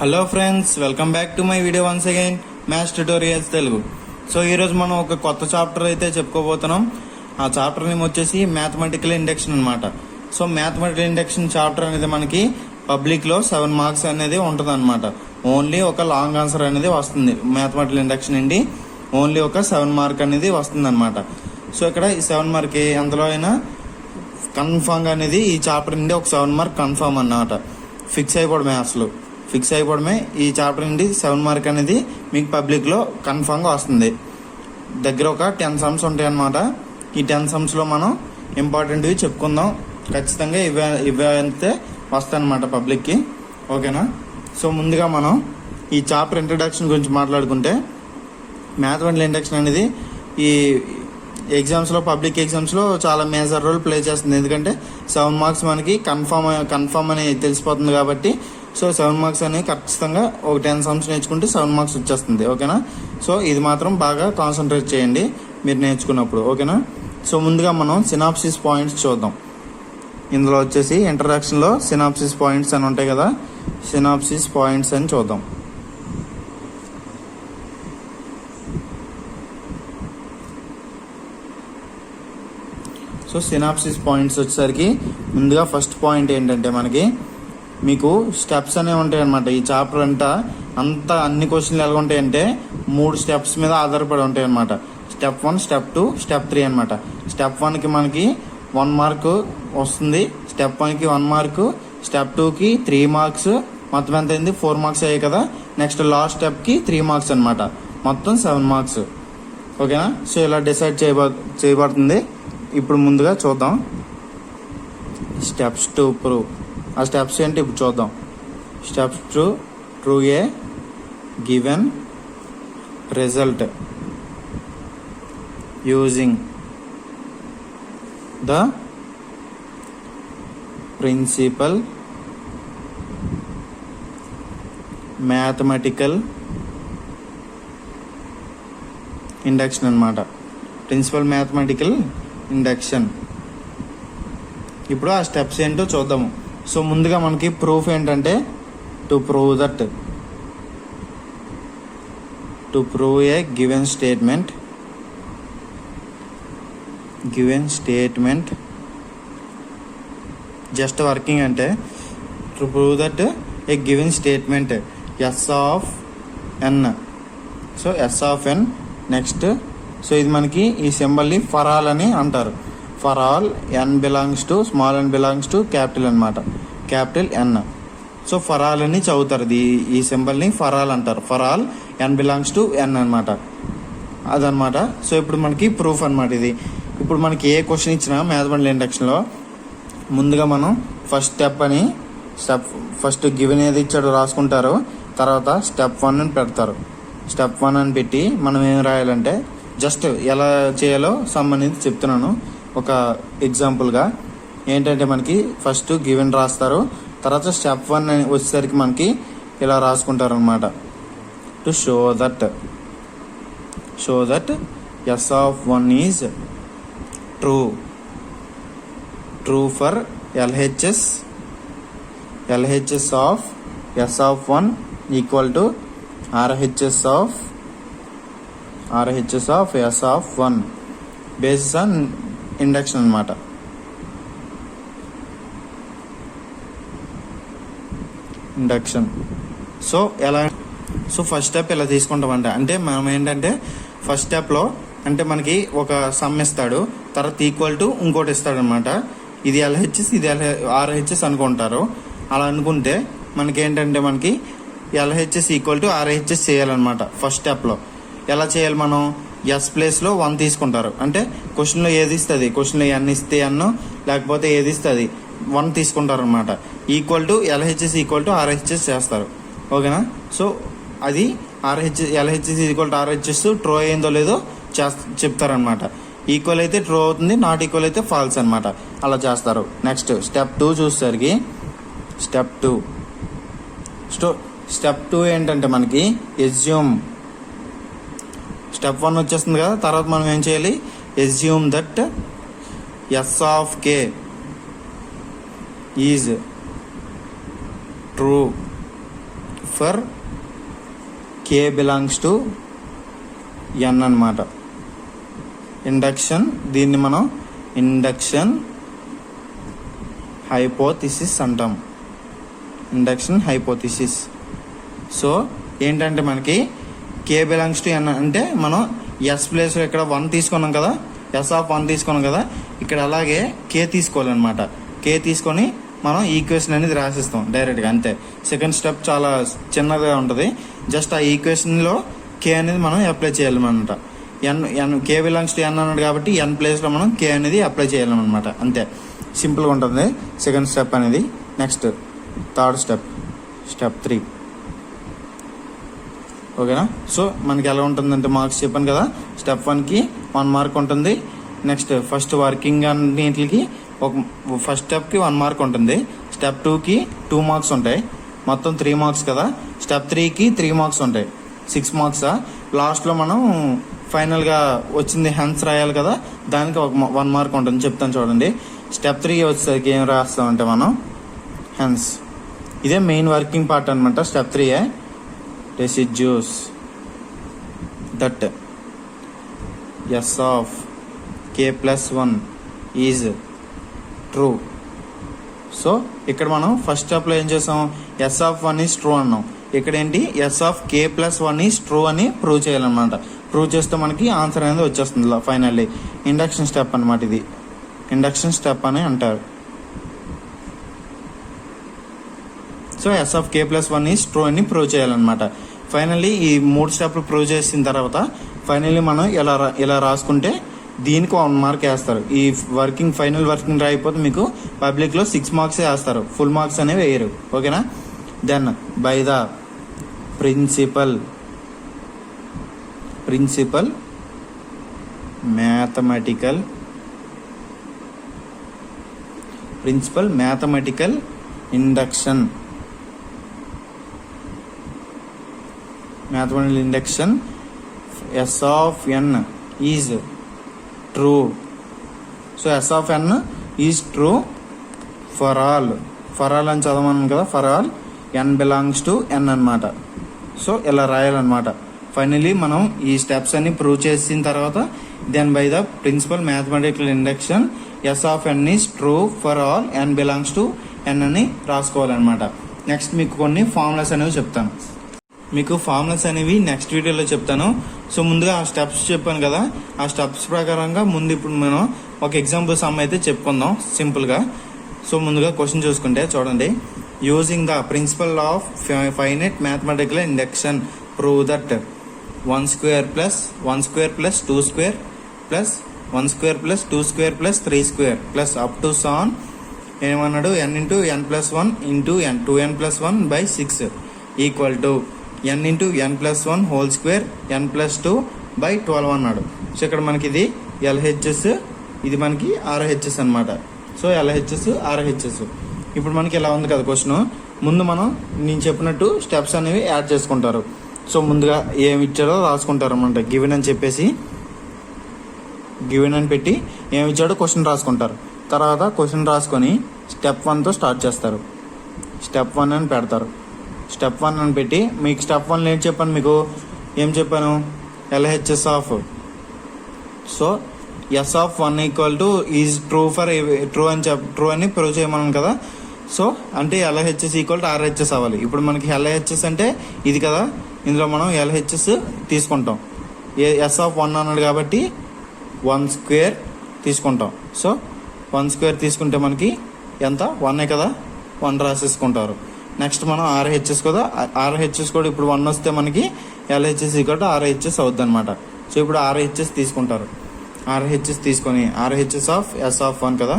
Hello friends, welcome back to my video once again maths tutorials Telugu. So ఈరోజు మనం ఒక కొత్త చాప్టర్ అయితే చెప్పుకోబోతున్నాం. ఆ చాప్టర్ నేమ్ వచ్చేసి మ్యాథమెటికల్ ఇండక్షన్ అనమాట. సో మ్యాథమెటికల్ ఇండక్షన్ చాప్టర్ అనేది మనకి పబ్లిక్లో 7 మార్క్స్ అనేది ఉంటుంది అనమాట. ఓన్లీ ఒక లాంగ్ ఆన్సర్ అనేది వస్తుంది. మ్యాథమెటికల్ ఇండక్షన్ అండి ఓన్లీ ఒక 7 మార్క్ అనేది వస్తుంది అనమాట. సో ఇక్కడ ఈ 7 మార్క్ అందులో అయినా కన్ఫామ్ అనేది ఈ చాప్టర్ నుండి ఒక 7 మార్క్ కన్ఫామ్ అన్నమాట. ఫిక్స్ అయిపోవడమే ఈ చాప్టర్ నుండి 7 మార్క్ అనేది మీకు పబ్లిక్లో కన్ఫామ్గా వస్తుంది. దగ్గర ఒక 10 సమ్స్ ఉంటాయి అన్నమాట. ఈ 10 సమ్స్లో మనం ఇంపార్టెంట్వి చెప్పుకుందాం. ఖచ్చితంగా ఇవే అయితే వస్తాయి అన్నమాట పబ్లిక్కి. ఓకేనా? సో ముందుగా మనం ఈ చాప్టర్ ఇంట్రడక్షన్ గురించి మాట్లాడుకుంటే, మ్యాథమెటికల్ ఇండక్షన్ అనేది ఈ ఎగ్జామ్స్లో, పబ్లిక్ ఎగ్జామ్స్లో చాలా మేజర్ రోల్ ప్లే చేస్తుంది. ఎందుకంటే 7 మార్క్స్ మనకి కన్ఫామ్ అని తెలిసిపోతుంది కాబట్టి. సో 7 మార్క్స్ అనేవి ఖచ్చితంగా ఒక 10 సమ్స్ నేర్చుకుంటే 7 మార్క్స్ వచ్చేస్తుంది. ఓకేనా? సో ఇది మాత్రం బాగా కాన్సన్ట్రేట్ చేయండి మీరు నేర్చుకున్నప్పుడు. ఓకేనా? సో ముందుగా మనం సినాప్సిస్ పాయింట్స్ చూద్దాం. ఇందులో వచ్చేసి ఇంట్రడక్షన్లో సినాప్సిస్ పాయింట్స్ అని ఉంటాయి కదా, సినాప్సిస్ పాయింట్స్ అని చూద్దాం. సో సినాప్సిస్ పాయింట్స్ వచ్చేసరికి ముందుగా ఫస్ట్ పాయింట్ ఏంటంటే, మనకి మీకు స్టెప్స్ అనేవి ఉంటాయి అన్నమాట. ఈ చాప్టర్ అంతా అన్ని క్వశ్చన్లు ఎలా ఉంటాయంటే 3 స్టెప్స్ మీద ఆధారపడి ఉంటాయి అన్నమాట. స్టెప్ 1, స్టెప్ 2, స్టెప్ 3 అనమాట. స్టెప్ 1కి మనకి 1 మార్క్ వస్తుంది, స్టెప్ 1కి 1 మార్కు, స్టెప్ 2కి 3 మార్క్స్, మొత్తం ఎంత అయింది 4 మార్క్స్ అయ్యాయి కదా. నెక్స్ట్ లాస్ట్ స్టెప్కి 3 మార్క్స్ అనమాట, మొత్తం 7 మార్క్స్. ఓకేనా? సో ఇలా డిసైడ్ చేయబడుతుంది. ఇప్పుడు ముందుగా చూద్దాం స్టెప్స్ టు ప్రూవ్. ఆ స్టెప్స్ ఏంటి ఇప్పుడు చూద్దాం. Steps to prove a given result using the principle mathematical induction అన్నమాట. Principle mathematical induction. ఇప్పుడు ఆ స్టెప్స్ ఏంటో చూద్దాము. సో ముందుగా మనకి ప్రూఫ్ ఏంటంటే, to prove a given statement just working అంటే, to prove that a given statement S of N. So S of N. Next so ఇది మనకి ఈ సింబల్ని ఫర్ ఆల్ అని అంటారు. For all N belongs to small N belongs to capital అనమాట, capital N. So for all అని చదువుతారు. ఈ సింబల్ని ఫర్ ఆల్ అంటారు. For all N belongs to N అనమాట, అదనమాట. సో ఇప్పుడు మనకి ప్రూఫ్ అనమాట ఇది. ఇప్పుడు మనకి ఏ క్వశ్చన్ ఇచ్చినా మ్యాథమెటికల్ ఇండక్షన్లో ముందుగా మనం ఫస్ట్ గివెన్ ఏది ఇచ్చాడో రాసుకుంటారు. తర్వాత స్టెప్ 1 అని పెడతారు. స్టెప్ 1 అని పెట్టి మనం ఏం రాయాలంటే, జస్ట్ ఎలా చేయాలో సమ్ అనేది చెప్తున్నాను ఒక ఎగ్జాంపుల్గా. ఏంటంటే మనకి ఫస్ట్ గివెన్ రాస్తారు, తర్వాత స్టెప్ 1 అని వచ్చేసరికి మనకి ఇలా రాసుకుంటారు అనమాట. To show that S of 1 is true for LHS of S of 1 equal to RHS of S of 1 basis on induction అనమాట. ఇండక్షన్. సో ఫస్ట్ స్టెప్ ఇలా తీసుకుంటామంట. అంటే మనం ఏంటంటే ఫస్ట్ స్టెప్లో అంటే మనకి ఒక సమ్ ఇస్తాడు, తర్వాత ఈక్వల్ టు ఇంకోటి ఇస్తాడు అనమాట. ఇది LHS, ఇది RHS అనుకుంటారు. అలా అనుకుంటే మనకి ఏంటంటే మనకి LHS ఈక్వల్ టు RHS చేయాలన్నమాట. ఫస్ట్ స్టెప్లో ఎలా చేయాలి, మనం ఎస్ ప్లేస్లో 1 తీసుకుంటారు. అంటే క్వశ్చన్లో ఏది ఇస్తుంది, క్వశ్చన్లో n ఇస్తే n, లేకపోతే ఏది ఇస్తుంది 1 తీసుకుంటారు అనమాట. Equal to LHS equal to RHS చేస్తారు. ఓకేనా? సో అది LHS equal to RHS true అయిందో లేదో చెప్తారనమాట. ఈక్వల్ అయితే ట్రూ అవుతుంది, నాట్ ఈక్వల్ అయితే ఫాల్స్ అనమాట. అలా చేస్తారు. నెక్స్ట్ స్టెప్ 2 చూసేసరికి స్టెప్ 2 ఏంటంటే మనకి ఎస్యూమ్. స్టెప్ 1 వచ్చేస్తుంది కదా, తర్వాత మనం ఏం చేయాలి, assume that S of k is true for k belongs to N అన్నమాట. ఇండక్షన్, దీన్ని మనం ఇండక్షన్ హైపోథిసిస్ అంటాం. Induction hypothesis. సో ఏంటంటే మనకి కే బిలాంగ్స్ టు ఎన్ అంటే మనం ఎస్ ప్లేస్లో ఇక్కడ 1 తీసుకున్నాం కదా, ఎస్ ఆఫ్ 1 తీసుకున్నాం కదా, ఇక్కడ అలాగే కే తీసుకోవాలన్నమాట. కే తీసుకొని మనం ఈక్వేషన్ అనేది రాసిస్తాం డైరెక్ట్గా, అంతే. సెకండ్ స్టెప్ చాలా చిన్నగా ఉంటుంది. జస్ట్ ఆ ఈక్వేషన్లో కే అనేది మనం అప్లై చేయాలన్నమాట. ఎన్ కే బిలాంగ్స్ టు ఎన్ అన్నాడు కాబట్టి ఎన్ ప్లేస్లో మనం కే అనేది అప్లై చేయాలన్నమాట, అంతే. సింపుల్గా ఉంటుంది సెకండ్ స్టెప్ అనేది. Next third step 3. ఓకేనా? సో మనకి ఎలా ఉంటుందంటే మార్క్స్ చెప్పాను కదా, స్టెప్ 1కి 1 మార్క్ ఉంటుంది. నెక్స్ట్ ఫస్ట్ వర్కింగ్ అన్నింటికి ఫస్ట్ స్టెప్కి 1 మార్క్ ఉంటుంది. స్టెప్ 2కి 2 మార్క్స్ ఉంటాయి, మొత్తం 3 మార్క్స్ కదా. స్టెప్ 3కి 3 మార్క్స్ ఉంటాయి, 6 మార్క్సా. లాస్ట్లో మనం ఫైనల్గా వచ్చింది హెన్స్ రాయాలి కదా, దానికి 1 మార్క్ ఉంటుంది. చెప్తాను చూడండి. స్టెప్ 3 వచ్చేసరికి ఏం రాస్తామంటే మనం హెన్స్. ఇదే మెయిన్ వర్కింగ్ పార్ట్ అనమాట. Step 3 residues that S of K plus 1 is true. So ఇక్కడ మనం ఫస్ట్ స్టెప్లో ఏం చేసాం, ఎస్ ఆఫ్ 1 ఈజ్ ట్రూ అన్నాం. ఇక్కడ ఏంటి, S of K plus 1 is true అని ప్రూవ్ చేయాలన్నమాట. ప్రూవ్ చేస్తే మనకి ఆన్సర్ అనేది వచ్చేస్తుంది ఫైనల్లీ. ఇండక్షన్ స్టెప్ అనమాట ఇది. ఇండక్షన్ స్టెప్ అని అంటారు. So S of K plus 1 is true అని ప్రూవ్ చేయాలన్నమాట. ఫైనల్లీ ఈ 3 స్టెప్లు ప్రూవ్ చేసిన తర్వాత ఫైనల్లీ మనం ఇలా రాసుకుంటే దీనికి 1 మార్క్ వేస్తారు. ఈ ఫైనల్ వర్కింగ్ రాయిపోతే మీకు పబ్లిక్లో 6 మార్క్సే వేస్తారు, ఫుల్ మార్క్స్ అనేవి వేయరు. ఓకేనా? Then by the principle mathematical induction S of n is true. So S of n is true for all అని చదవమన్నాను కదా, for all N belongs to N అనమాట. సో ఇలా రాయాలన్నమాట. ఫైనలీ మనం ఈ స్టెప్స్ అన్ని ప్రూవ్ చేసిన తర్వాత then by the principle mathematical induction S of n is true for all N belongs to N అని రాసుకోవాలన్నమాట. నెక్స్ట్ మీకు కొన్ని ఫార్ములాస్ అనేవి చెప్తాను. మీకు ఫార్ములాస్ అనేవి నెక్స్ట్ వీడియోలో చెప్తాను. సో ముందుగా ఆ స్టెప్స్ చెప్పాను కదా, ఆ స్టెప్స్ ప్రకారంగా ముందు ఇప్పుడు మనం ఒక ఎగ్జాంపుల్ సమ్ అయితే చెప్పుకుందాం సింపుల్గా. సో ముందుగా క్వశ్చన్ చూసుకుంటే చూడండి. Using the principle of finite mathematical induction prove that 1 square plus 1 square plus 2 square plus 1 square plus 2 square plus 3 square plus up to so on ఏమన్నాడు, n into n plus 1 into n 2n plus 1 by 6 equal to n into n plus 1 whole square n plus 2 by 12 అన్నాడు. So ఇక్కడ మనకి ఇది LHS, ఇది మనకి RHS అనమాట. So LHS RHS. ఇప్పుడు మనకి ఇలా ఉంది కదా క్వశ్చన్. ముందు నేను చెప్పినట్టు స్టెప్స్ అనేవి యాడ్ చేసుకుంటారు. సో ముందుగా ఏమి ఇచ్చాడో రాసుకుంటారు అన్నమాట. గివెన్ అని చెప్పేసి గివెన్ అని పెట్టి ఏమి ఇచ్చాడో క్వశ్చన్ రాసుకుంటారు. తర్వాత క్వశ్చన్ రాసుకొని స్టెప్ 1తో స్టార్ట్ చేస్తారు. స్టెప్ 1 అని పెడతారు. స్టెప్ 1 అని పెట్టి మీకు స్టెప్ 1 ఏం చెప్పాను, మీకు ఏం చెప్పాను, LHS of. So S of 1 equal to is true for true అని ప్రూవ్ చేయమన్నాను కదా. సో అంటే LHS ఈక్వల్ టు RHS అవ్వాలి. ఇప్పుడు మనకి LHS అంటే ఇది కదా, ఇందులో మనం LHS తీసుకుంటాం. ఎస్ ఆఫ్ 1 అన్నాడు కాబట్టి 1 square తీసుకుంటాం. సో 1 square తీసుకుంటే మనకి ఎంత, 1 కదా, 1 రాసేసుకుంటారు. నెక్స్ట్ మనం RHS కదా, RHS కూడా ఇప్పుడు 1 వస్తే మనకి LHS ఈక్వల్ టు RHS అవుద్ది అనమాట. సో ఇప్పుడు RHS తీసుకుంటారు. RHS తీసుకొని RHS ఆఫ్ ఎస్ ఆఫ్ 1 కదా,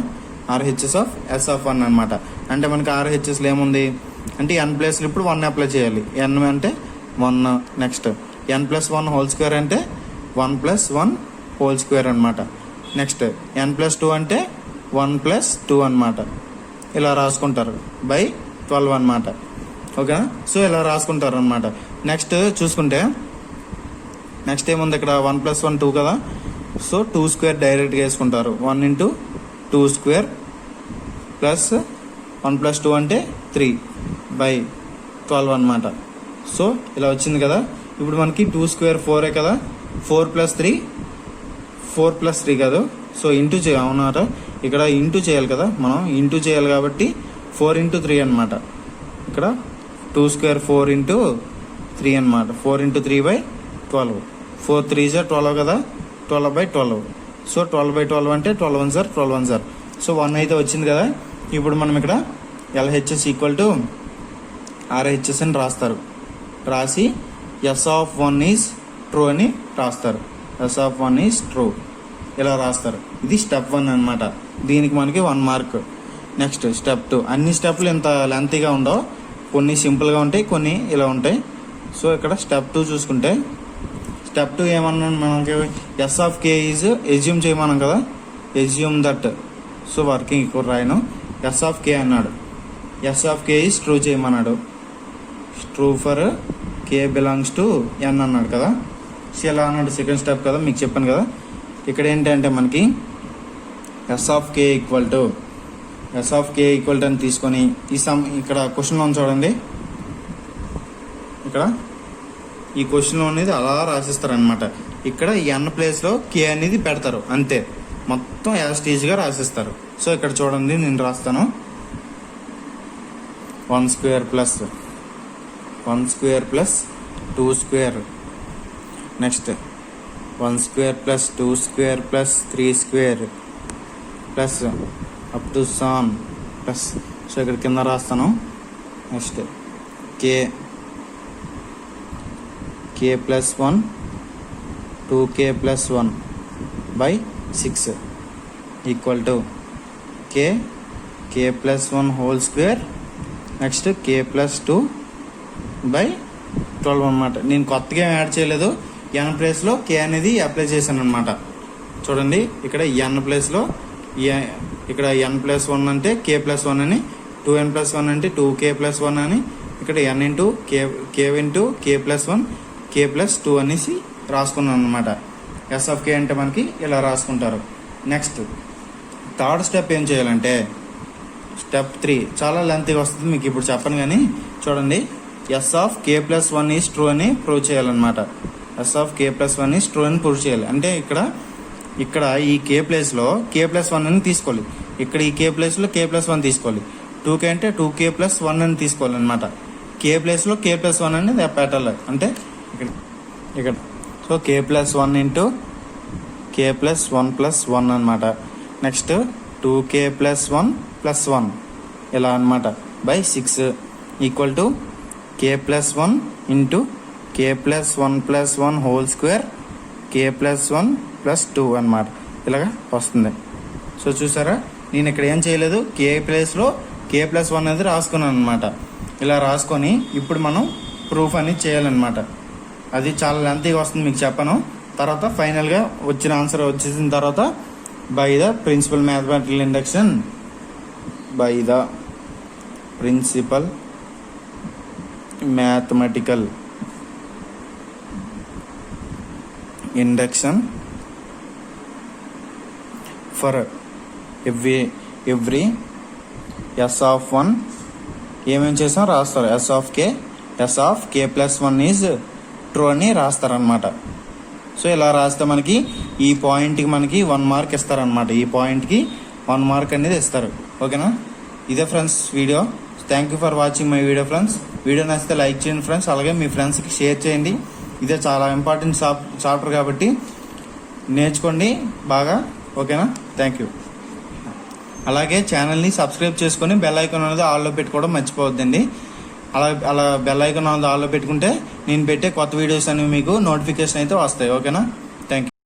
RHS ఆఫ్ ఎస్ ఆఫ్ 1 అనమాట. అంటే మనకి RHSలో ఏముంది అంటే n ప్లేస్లో ఇప్పుడు 1 అప్లై చేయాలి. n అంటే 1, next n plus 1 whole square అంటే 1 plus 1 హోల్ స్క్వేర్ అనమాట. నెక్స్ట్ n plus 2 అంటే 1 plus 2 అనమాట. ఇలా రాసుకుంటారు బై 12 అనమాట. ఓకే, సో ఇలా రాసుకుంటారు అనమాట. నెక్స్ట్ చూసుకుంటే నెక్స్ట్ ఏముంది ఇక్కడ 1 plus 1 2 కదా. సో 2 square డైరెక్ట్గా వేసుకుంటారు. 1 into 2 square ప్లస్ 1 plus 2 అంటే 3 by 12 అనమాట. సో ఇలా వచ్చింది కదా. ఇప్పుడు మనకి 2 స్క్వేర్ 4 కదా, 4 + 3 కాదు. సో ఇంటూ అవునారా, ఇక్కడ ఇంటూ చేయాలి కదా, మనం ఇంటూ చేయాలి కాబట్టి 4 × 3 అనమాట. ఇక్కడ 2 స్క్వేర్ 4 × 3 అనమాట. 4 × 3/12. 4 3 = 12 కదా, 12/12. సో 12/12 అంటే 12 1 సార్ 12 1 సార్. సో 1 అయితే వచ్చింది కదా. ఇప్పుడు మనం ఇక్కడ LHS = RHS అని రాస్తారు. రాసి S(1) ఈజ్ ట్రూ అని రాస్తారు. S(1) ఈజ్ ట్రూ ఇలా రాస్తారు. ఇది స్టెప్ 1 అనమాట. దీనికి మనకి 1 మార్క్. Next step 2. అన్ని స్టెప్లు ఇంత లెంతీగా ఉండవు, కొన్ని సింపుల్గా ఉంటాయి, కొన్ని ఇలా ఉంటాయి. సో ఇక్కడ స్టెప్ 2 చూసుకుంటే, స్టెప్ 2 ఏమన్నా మనకి S(k) ఈజ్ ఎజ్యూమ్ చేయమన్నాం కదా, ఎజ్యూమ్ దట్. సో వర్కింగ్ ఇక్కడ రాయను, S(k) అన్నాడు. S(k) ఈజ్ ట్రూ చేయమన్నాడు. True for k belongs to n అన్నాడు కదా. సో ఇలా అన్నాడు. సెకండ్ స్టెప్ కదా, మీకు చెప్పాను కదా. ఇక్కడ ఏంటంటే మనకి S(k) అని తీసుకొని ఇక్కడ క్వశ్చన్లో చూడండి, ఇక్కడ ఈ క్వశ్చన్లో అనేది అలా రాసిస్తారనమాట. ఇక్కడ n ప్లేస్లో k అనేది పెడతారు అంతే, మొత్తం యాస్టీజ్గా రాసిస్తారు. సో ఇక్కడ చూడండి, నేను రాస్తాను. 1 square plus 2 square, next 1 square plus 2 square plus 3 square plus up to సాన్ ప్లస్. సో ఇక్కడ కింద రాస్తాను. Next k + 1 2k + 1/6 equal to k + 1 whole square, next k + 2/12 అనమాట. నేను కొత్తగా ఏం యాడ్ చేయలేదు, n ప్లేస్లో k అనేది అప్లై చేశాను అనమాట. చూడండి, ఇక్కడ n ప్లేస్లో ఇక్కడ n + 1 అంటే k + 1 అని, 2n + 1 అంటే 2k + 1 అని, ఇక్కడ n × k + 1 k + 2 అనేసి రాసుకున్నాను అనమాట. S(k) అంటే మనకి ఇలా రాసుకుంటారు. నెక్స్ట్ థర్డ్ స్టెప్ ఏం చేయాలంటే, స్టెప్ 3 చాలా లెంతీగా వస్తుంది, మీకు ఇప్పుడు చెప్పను కానీ చూడండి. S(k + 1 ఈజ్ ట్రూ అని ప్రూవ్ చేయాలన్నమాట. S(k + 1 ఈజ్ ట్రూ అని ప్రూవ్ చేయాలి. అంటే ఇక్కడ ఈ k ప్లేస్లో k + 1 అని తీసుకోవాలి. ఇక్కడ ఈ k ప్లేస్లో k + 1 తీసుకోవాలి. 2k అంటే 2k + 1 అని తీసుకోవాలి అనమాట. k ప్లేస్లో k + 1 అని పెట్టాలి. అంటే ఇక్కడ సో k + 1 × k + 1 + 1 అనమాట. నెక్స్ట్ 2k + 1 + 1 ఇలా అనమాట /6 equal to k + 1 × k + 1 + 1 whole square k + 1 + 2 అనమాట. ఇలాగా వస్తుంది. సో చూసారా, నేను ఇక్కడ ఏం చేయలేదు, k ప్లేస్లో k + 1 అనేది రాసుకున్నాను అనమాట. ఇలా రాసుకొని ఇప్పుడు మనం ప్రూఫ్ అనేది చేయాలన్నమాట. అది చాలా లెంతీగా వస్తుంది, మీకు చెప్పను. తర్వాత ఫైనల్గా వచ్చిన ఆన్సర్ వచ్చేసిన తర్వాత by the principle mathematical induction for every S(1) ఏమేమి చేసాం రాస్తారు. S(k) + 1 ఈజ్ ట్రూ అని రాస్తారనమాట. సో ఇలా రాస్తే మనకి ఈ పాయింట్కి మనకి 1 మార్క్ ఇస్తారనమాట. ఈ పాయింట్కి 1 మార్క్ అనేది ఇస్తారు. ఓకేనా. ఇదే friends video. Thank you for watching my video friends. Video నచ్చితే లైక్ చేయండి ఫ్రెండ్స్, అలాగే మీ ఫ్రెండ్స్కి షేర్ చేయండి. ఇదే చాలా ఇంపార్టెంట్ చాప్టర్ కాబట్టి నేర్చుకోండి బాగా. ఓకేనా. Thank you. అలాగే ఛానల్ని సబ్స్క్రైబ్ చేసుకొని బెల్ ఐకాన్ అనేది ఆల్లో పెట్టుకోవడం మర్చిపోవద్దండి. అలా బెల్ ఐకాన్ అనేది ఆల్లో పెట్టుకుంటే నేను పెట్టే కొత్త వీడియోస్ అనేవి మీకు నోటిఫికేషన్ అయితే వస్తాయి. ఓకేనా. Thank you.